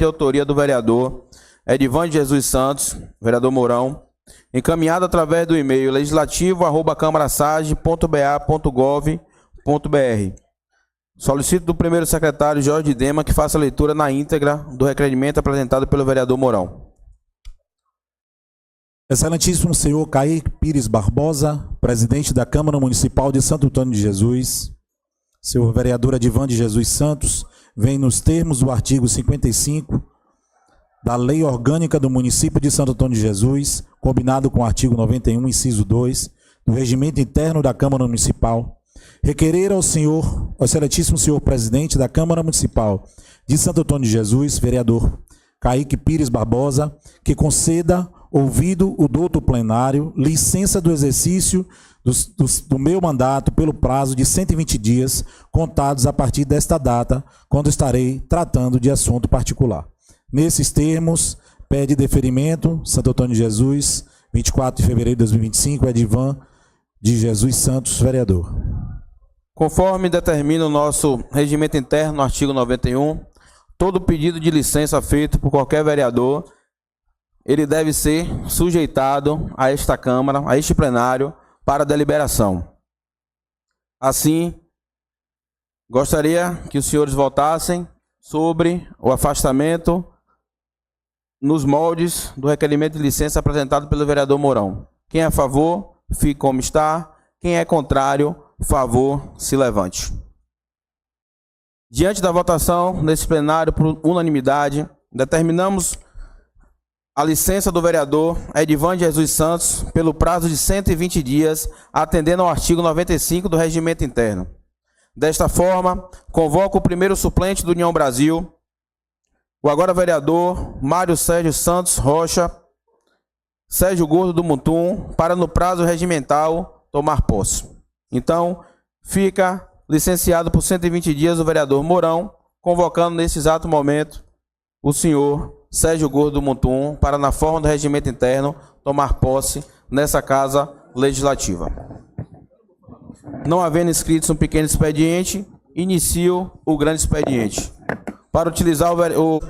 de autoria do vereador Edivan de Jesus Santos, vereador Mourão, encaminhado através do e-mail legislativo@câmarasage.ba.gov.br. Solicito do primeiro secretário Jorge Dema que faça a leitura na íntegra do requerimento apresentado pelo vereador Mourão. Excelentíssimo senhor Kaique Pires Barbosa, presidente da Câmara Municipal de Santo Antônio de Jesus, senhor vereador Edivan de Jesus Santos, vem nos termos do artigo 55 da Lei Orgânica do Município de Santo Antônio de Jesus, combinado com o artigo 91, inciso 2, do Regimento Interno da Câmara Municipal, requerer ao excelentíssimo senhor presidente da Câmara Municipal de Santo Antônio de Jesus, vereador Kaique Pires Barbosa, que conceda, ouvido o douto plenário, licença do exercício do meu mandato pelo prazo de 120 dias, contados a partir desta data, quando estarei tratando de assunto particular. Nesses termos, pede deferimento, Santo Antônio de Jesus, 24 de fevereiro de 2025, Edivan de Jesus Santos, vereador. Conforme determina o nosso regimento interno, no artigo 91, todo pedido de licença feito por qualquer vereador, ele deve ser sujeitado a esta Câmara, a este plenário, para deliberação. Assim, gostaria que os senhores votassem sobre o afastamento nos moldes do requerimento de licença apresentado pelo vereador Mourão. Quem é a favor, fique como está. Quem é contrário, favor, se levante. Diante da votação nesse plenário por unanimidade, determinamos a licença do vereador Edivan de Jesus Santos pelo prazo de 120 dias, atendendo ao artigo 95 do Regimento Interno. Desta forma, convoco o primeiro suplente do União Brasil, o agora vereador Mário Sérgio Santos Rocha, Sérgio Gordo do Mutum, para no prazo regimental tomar posse. Então, fica licenciado por 120 dias o vereador Mourão, convocando nesse exato momento o senhor Sérgio Gordo do Mutum, para, na forma do regimento interno, tomar posse nessa casa legislativa. Não havendo inscritos um pequeno expediente, inicio o grande expediente. Para utilizar o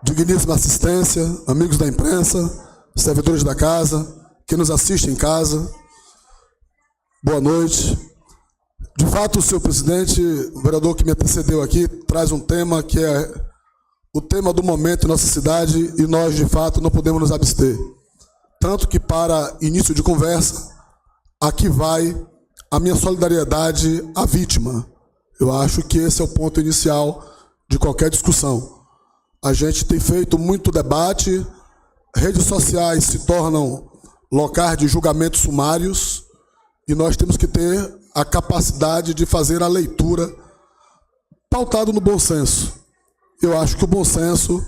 Digníssima assistência, amigos da imprensa, servidores da casa, que nos assistem em casa, boa noite. De fato, o senhor presidente, o vereador que me antecedeu aqui, traz um tema que é o tema do momento em nossa cidade e nós, de fato, não podemos nos abster. Tanto que, para início de conversa, aqui vai a minha solidariedade à vítima. Eu acho que esse é o ponto inicial de qualquer discussão. A gente tem feito muito debate, redes sociais se tornam locais de julgamentos sumários e nós temos que ter a capacidade de fazer a leitura pautado no bom senso. Eu acho que o bom senso,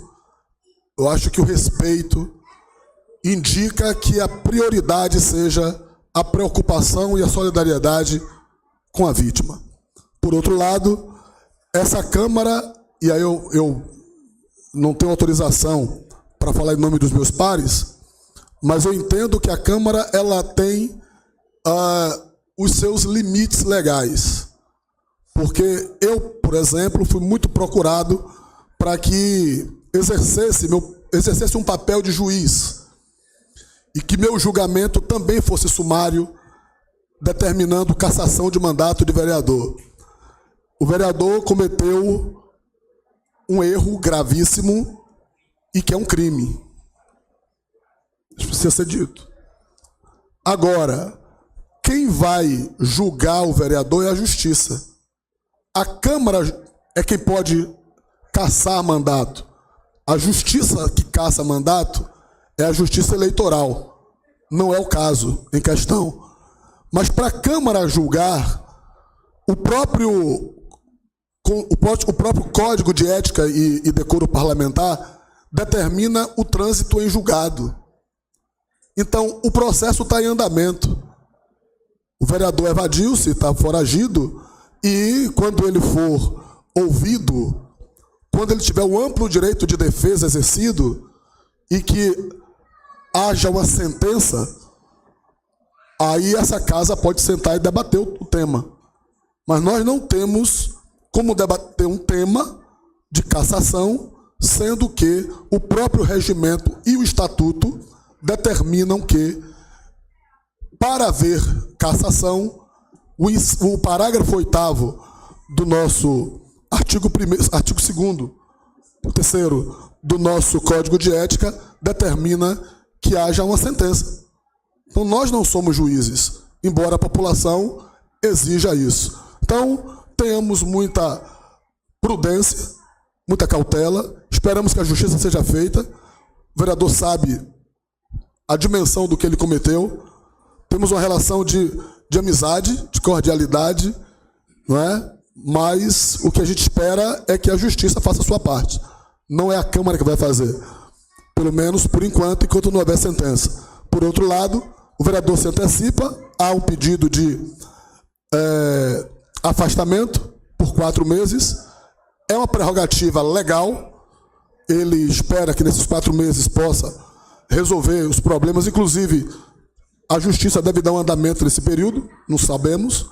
eu acho que o respeito indica que a prioridade seja a preocupação e a solidariedade com a vítima. Por outro lado, essa Câmara, e aí eu não tenho autorização para falar em nome dos meus pares, mas eu entendo que a Câmara ela tem os seus limites legais. Porque eu, por exemplo, fui muito procurado para que exercesse um papel de juiz e que meu julgamento também fosse sumário, determinando cassação de mandato de vereador. O vereador cometeu um erro gravíssimo e que é um crime. Isso precisa ser dito. Agora, quem vai julgar o vereador é a Justiça. A Câmara é quem pode cassar mandato. A Justiça que caça mandato é a Justiça Eleitoral. Não é o caso em questão. Mas para a Câmara julgar, o próprio Código de Ética e Decoro Parlamentar determina o trânsito em julgado. Então, o processo está em andamento. O vereador evadiu-se, está foragido, e quando ele for ouvido, quando ele tiver o amplo direito de defesa exercido e que haja uma sentença, aí essa casa pode sentar e debater o tema. Mas nós não temos como debater um tema de cassação sendo que o próprio regimento e o estatuto determinam que, para haver cassação, o parágrafo 8º do nosso artigo 2º, o 3º do nosso Código de Ética determina que haja uma sentença. Então, nós não somos juízes, embora a população exija isso. Então, tenhamos muita prudência, muita cautela, esperamos que a justiça seja feita. O vereador sabe a dimensão do que ele cometeu. Temos uma relação de amizade, de cordialidade, não é? Mas o que a gente espera é que a justiça faça a sua parte. Não é a Câmara que vai fazer. Pelo menos por enquanto não houver sentença. Por outro lado, o vereador se antecipa, há um pedido de afastamento por 4 meses. É uma prerrogativa legal. Ele espera que nesses 4 meses possa resolver os problemas. Inclusive, a justiça deve dar um andamento nesse período, não sabemos,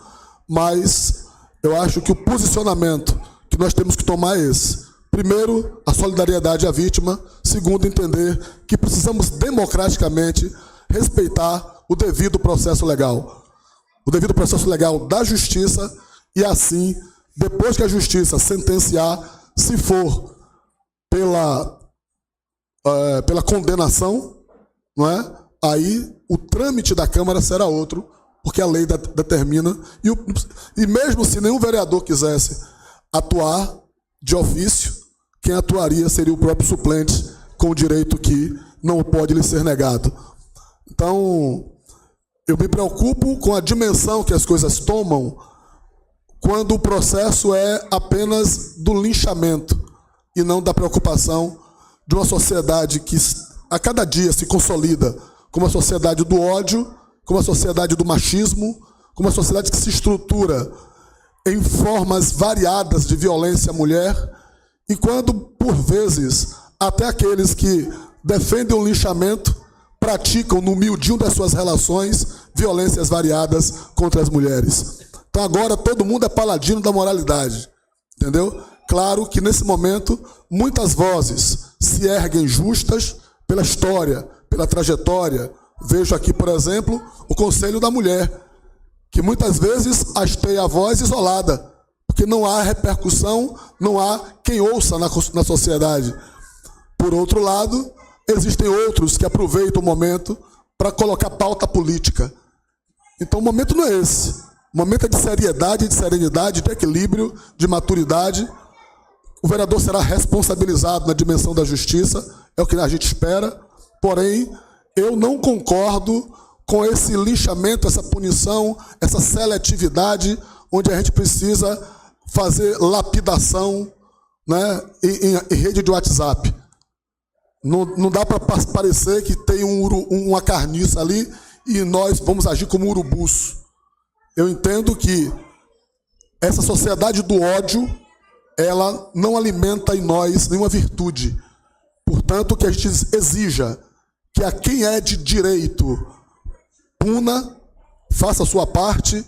mas eu acho que o posicionamento que nós temos que tomar é esse. Primeiro, a solidariedade à vítima. Segundo, entender que precisamos democraticamente respeitar o devido processo legal. O devido processo legal da justiça e assim, depois que a justiça sentenciar, se for pela condenação, não é? Aí o trâmite da Câmara será outro, porque a lei determina. E mesmo se nenhum vereador quisesse atuar de ofício, quem atuaria seria o próprio suplente, com o direito que não pode lhe ser negado. Então, eu me preocupo com a dimensão que as coisas tomam quando o processo é apenas do linchamento e não da preocupação de uma sociedade que a cada dia se consolida como a sociedade do ódio, como a sociedade do machismo, como a sociedade que se estrutura em formas variadas de violência à mulher, e quando, por vezes, até aqueles que defendem o linchamento praticam, no miudinho das suas relações, violências variadas contra as mulheres. Então agora todo mundo é paladino da moralidade, entendeu? Claro que nesse momento muitas vozes se erguem justas pela história, pela trajetória. Vejo aqui, por exemplo, o Conselho da Mulher, que muitas vezes hasteia a voz isolada, porque não há repercussão, não há quem ouça na sociedade. Por outro lado, existem outros que aproveitam o momento para colocar pauta política. Então o momento não é esse. O momento é de seriedade, de serenidade, de equilíbrio, de maturidade. O vereador será responsabilizado na dimensão da justiça, é o que a gente espera. Porém, eu não concordo com esse linchamento, essa punição, essa seletividade, onde a gente precisa fazer lapidação, né, em rede de WhatsApp. Não dá para parecer que tem uma carniça ali e nós vamos agir como urubus. Eu entendo que essa sociedade do ódio, ela não alimenta em nós nenhuma virtude. Portanto, que a gente exija que a quem é de direito puna, faça a sua parte,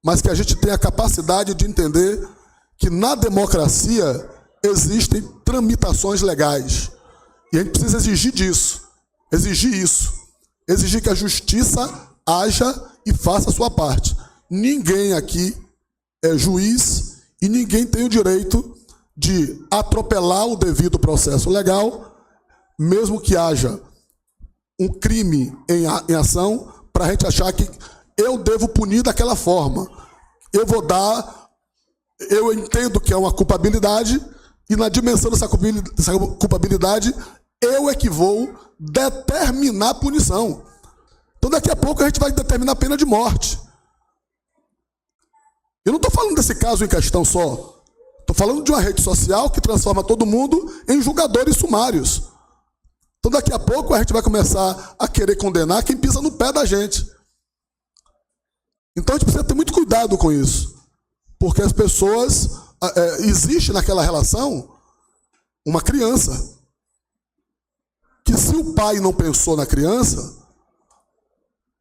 mas que a gente tenha a capacidade de entender que na democracia existem tramitações legais. E a gente precisa exigir disso, exigir isso, exigir que a justiça haja e faça a sua parte. Ninguém aqui é juiz e ninguém tem o direito de atropelar o devido processo legal, mesmo que haja um crime em ação, para a gente achar que eu devo punir daquela forma. Eu entendo que é uma culpabilidade, e na dimensão dessa culpabilidade, eu é que vou determinar a punição. Então daqui a pouco a gente vai determinar a pena de morte. Eu não estou falando desse caso em questão só. Estou falando de uma rede social que transforma todo mundo em julgadores sumários. Então daqui a pouco a gente vai começar a querer condenar quem pisa no pé da gente. Então a gente precisa ter muito cuidado com isso. Porque as pessoas... existe naquela relação uma criança. Que se o pai não pensou na criança,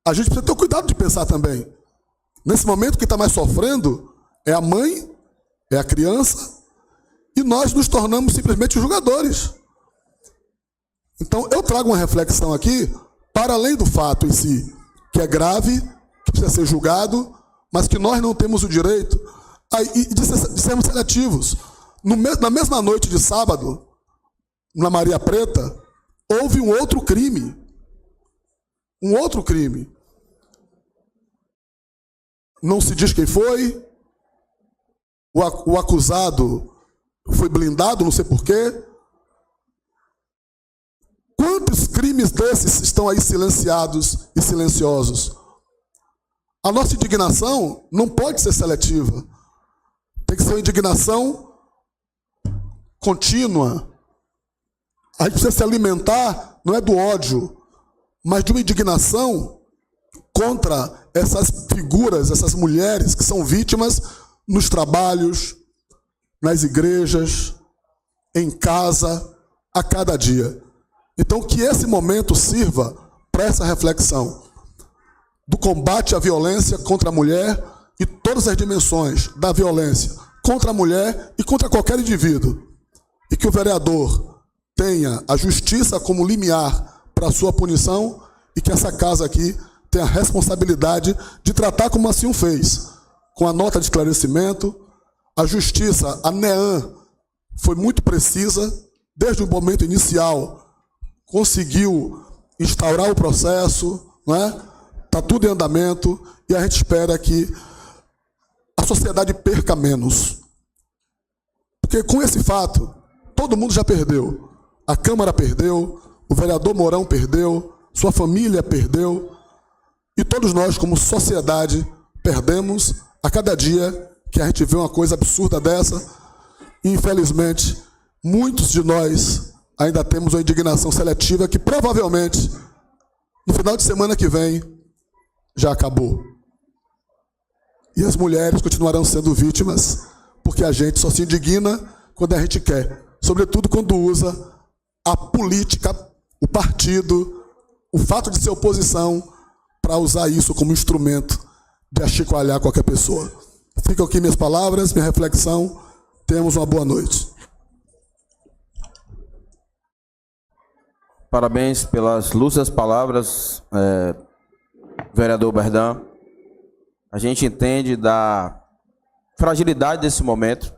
a gente precisa ter cuidado de pensar também. Nesse momento, quem está mais sofrendo é a mãe, é a criança, e nós nos tornamos simplesmente julgadores. Então, eu trago uma reflexão aqui, para além do fato em si, que é grave, que precisa ser julgado, mas que nós não temos o direito de sermos seletivos. Na mesma noite de sábado, na Maria Preta, houve um outro crime. Um outro crime. Não se diz quem foi, o acusado foi blindado, não sei porquê. Quantos crimes desses estão aí silenciados e silenciosos? A nossa indignação não pode ser seletiva. Tem que ser uma indignação contínua. A gente precisa se alimentar, não é do ódio, mas de uma indignação contra essas figuras, essas mulheres que são vítimas nos trabalhos, nas igrejas, em casa, a cada dia. Então, que esse momento sirva para essa reflexão do combate à violência contra a mulher e todas as dimensões da violência contra a mulher e contra qualquer indivíduo. E que o vereador tenha a justiça como limiar para a sua punição e que essa casa aqui tenha a responsabilidade de tratar como assim o fez, com a nota de esclarecimento. A justiça, a NEAM, foi muito precisa, desde o momento inicial, conseguiu instaurar o processo, não é? Está tudo em andamento e a gente espera que a sociedade perca menos. Porque com esse fato, todo mundo já perdeu. A Câmara perdeu, o vereador Mourão perdeu, sua família perdeu, e todos nós, como sociedade, perdemos a cada dia que a gente vê uma coisa absurda dessa. E, infelizmente, muitos de nós ainda temos uma indignação seletiva que provavelmente, no final de semana que vem, já acabou. E as mulheres continuarão sendo vítimas, porque a gente só se indigna quando a gente quer. Sobretudo quando usa a política, o partido, o fato de ser oposição, para usar isso como instrumento de achicoalhar qualquer pessoa. Ficam aqui minhas palavras, minha reflexão. Tenhamos uma boa noite. Parabéns pelas lúcidas palavras, vereador Berdan. A gente entende da fragilidade desse momento.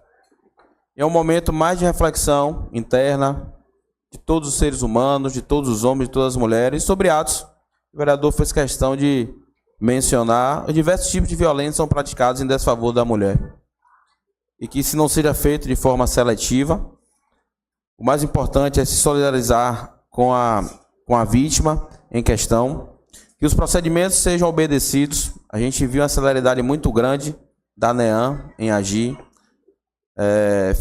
É um momento mais de reflexão interna de todos os seres humanos, de todos os homens, de todas as mulheres, sobre atos. O vereador fez questão de mencionar os diversos tipos de violência que são praticados em desfavor da mulher. E que isso não seja feito de forma seletiva. O mais importante é se solidarizar com a vítima em questão, que os procedimentos sejam obedecidos. A gente viu uma celeridade muito grande da NEAM em agir.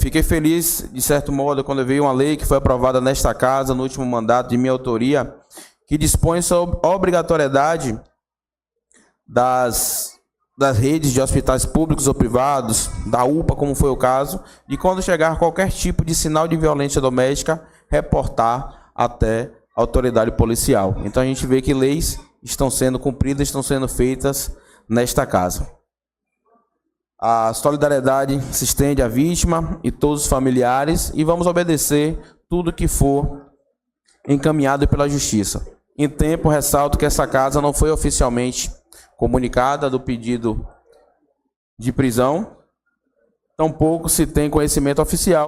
Fiquei feliz, de certo modo, quando eu vi uma lei que foi aprovada nesta casa, no último mandato de minha autoria, que dispõe sobre a obrigatoriedade das redes de hospitais públicos ou privados, da UPA, como foi o caso, de quando chegar qualquer tipo de sinal de violência doméstica, reportar até a autoridade policial. Então a gente vê que leis estão sendo cumpridas, estão sendo feitas nesta casa. A solidariedade se estende à vítima e todos os familiares e vamos obedecer tudo que for encaminhado pela justiça. Em tempo, ressalto que essa casa não foi oficialmente comunicada do pedido de prisão, tampouco se tem conhecimento oficial